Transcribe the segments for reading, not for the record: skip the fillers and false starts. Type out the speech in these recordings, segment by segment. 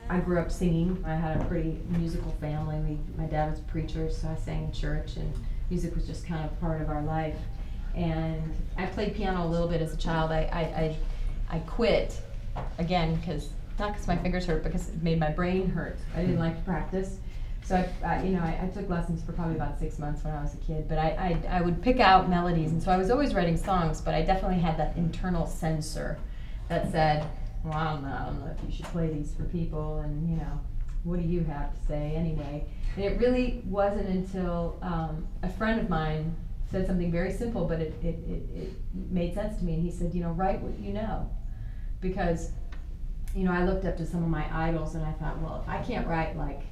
I grew up singing. I had a pretty musical family. My dad was a preacher, so I sang in church, and music was just kind of part of our life. And I played piano a little bit as a child. I quit, again, not because my fingers hurt, because it made my brain hurt. I didn't like to practice. So I took lessons for probably about 6 months when I was a kid, but I would pick out melodies, and so I was always writing songs, but I definitely had that internal censor that said, well, I don't know if you should play these for people, and what do you have to say anyway? And it really wasn't until a friend of mine said something very simple, but it made sense to me, and he said, write what you know. Because, I looked up to some of my idols, and I thought, well, if I can't write like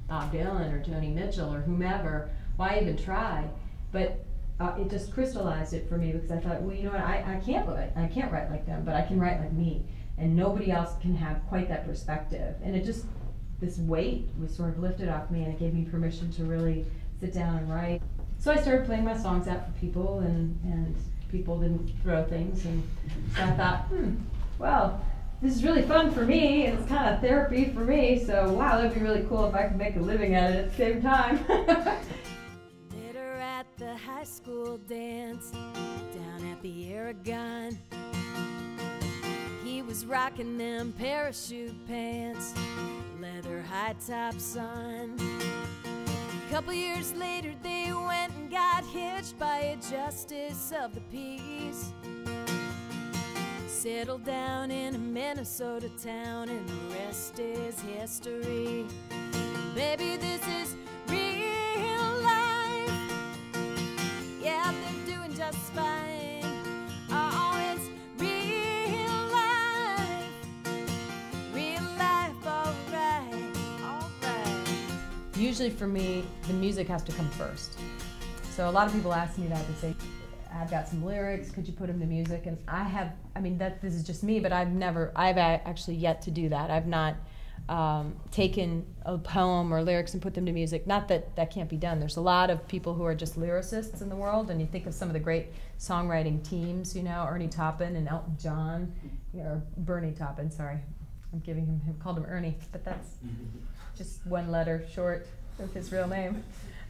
Bob Dylan or Joni Mitchell or whomever, why even try? But it just crystallized it for me, because I thought, well, you know what, I can't write like them, but I can write like me. And nobody else can have quite that perspective. And this weight was sort of lifted off me, and it gave me permission to really sit down and write. So I started playing my songs out for people, and people didn't throw things. And so I thought, well, this is really fun for me, and it's kind of therapy for me, so wow, that'd be really cool if I could make a living at it at the same time. Met her at the high school dance, down at the Aragon. He was rocking them parachute pants, leather high tops on. A couple years later they went and got hitched by a justice of the peace. Settled down in a Minnesota town, and the rest is history. Baby, this is real life. Yeah, they're doing just fine. Oh, it's real life. Real life, alright, alright. Usually for me, the music has to come first. So a lot of people ask me that, they say, I've got some lyrics, could you put them to music? And this is just me, but I've actually yet to do that. I've not taken a poem or lyrics and put them to music. Not that that can't be done. There's a lot of people who are just lyricists in the world, and you think of some of the great songwriting teams, Ernie Taupin and Elton John, or Bernie Taupin, sorry. I'm giving him called him Ernie, but that's just one letter short of his real name.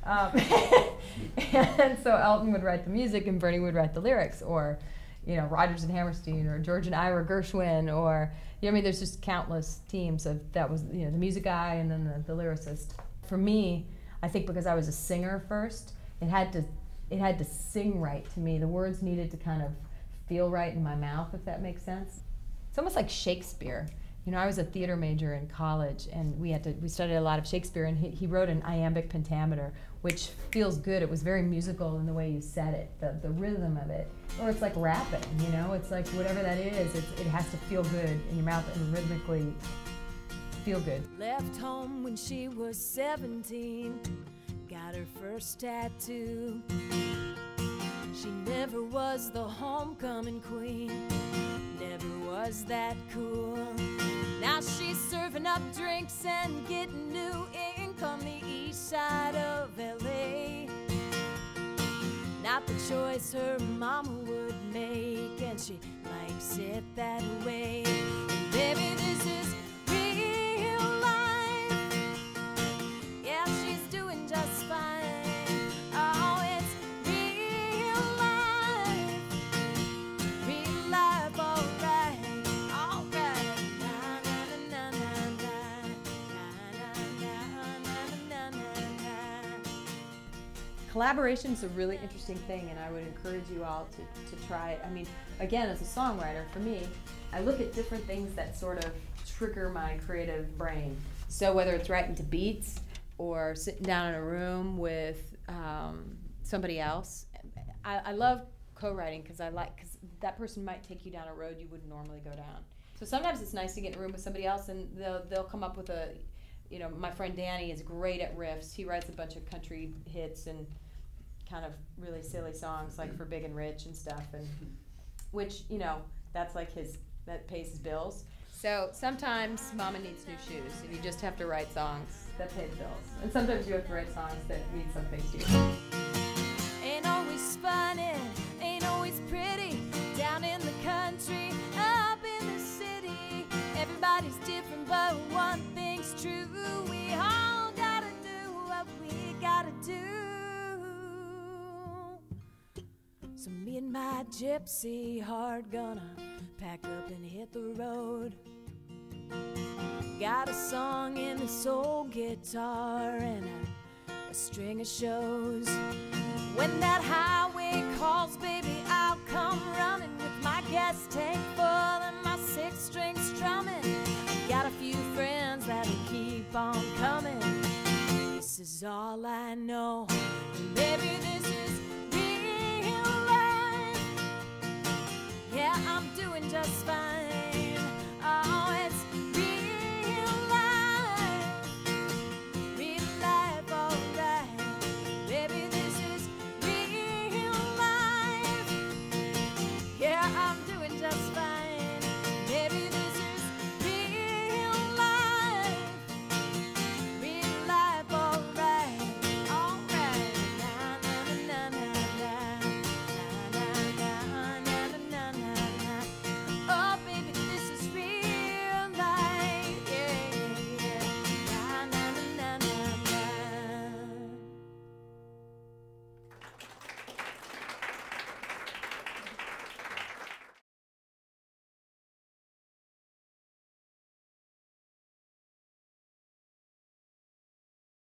And so Elton would write the music and Bernie would write the lyrics, or Rodgers and Hammerstein, or George and Ira Gershwin, or there's just countless teams of that was the music guy and then the lyricist. For me, I think because I was a singer first, it had to sing right to me. The words needed to kind of feel right in my mouth, if that makes sense. It's almost like Shakespeare. I was a theater major in college, and we studied a lot of Shakespeare, and he wrote an iambic pentameter, which feels good. It was very musical in the way you said it, the rhythm of it. Or it's like rapping, it's like whatever that is, it has to feel good in your mouth and rhythmically feel good. Left home when she was 17, got her first tattoo. She never was the homecoming queen, never was that cool. Now she's serving up drinks and getting new ink on the east side of LA. Not the choice her mama would make, and she likes it that way. And baby, this is real life. Yeah, she's doing just fine. Oh, it's real life. Real life, alright, alright. Na na na na na na na na na na. Collaboration is a really interesting thing, and I would encourage you all to try it. Again, as a songwriter, for me, I look at different things that sort of trigger my creative brain. So whether it's writing to beats or sitting down in a room with somebody else, I love co-writing because that person might take you down a road you wouldn't normally go down. So sometimes it's nice to get in a room with somebody else, and they'll come up with my friend Danny is great at riffs. He writes a bunch of country hits and kind of really silly songs like For Big and Rich and stuff, and which that's like that pays his bills. So sometimes Mama needs new shoes, and you just have to write songs that pay the bills. And sometimes you have to write songs that mean something to you. Ain't always funny, ain't always pretty, down in the country, up in the city. Everybody's different, but one thing's me and my gypsy heart gonna pack up and hit the road. Got a song in the soul guitar and a string of shows. When that highway calls, baby, I'll come running with my gas tank full and my 6-string strumming. Got a few friends that'll keep on coming. This is all I know. Maybe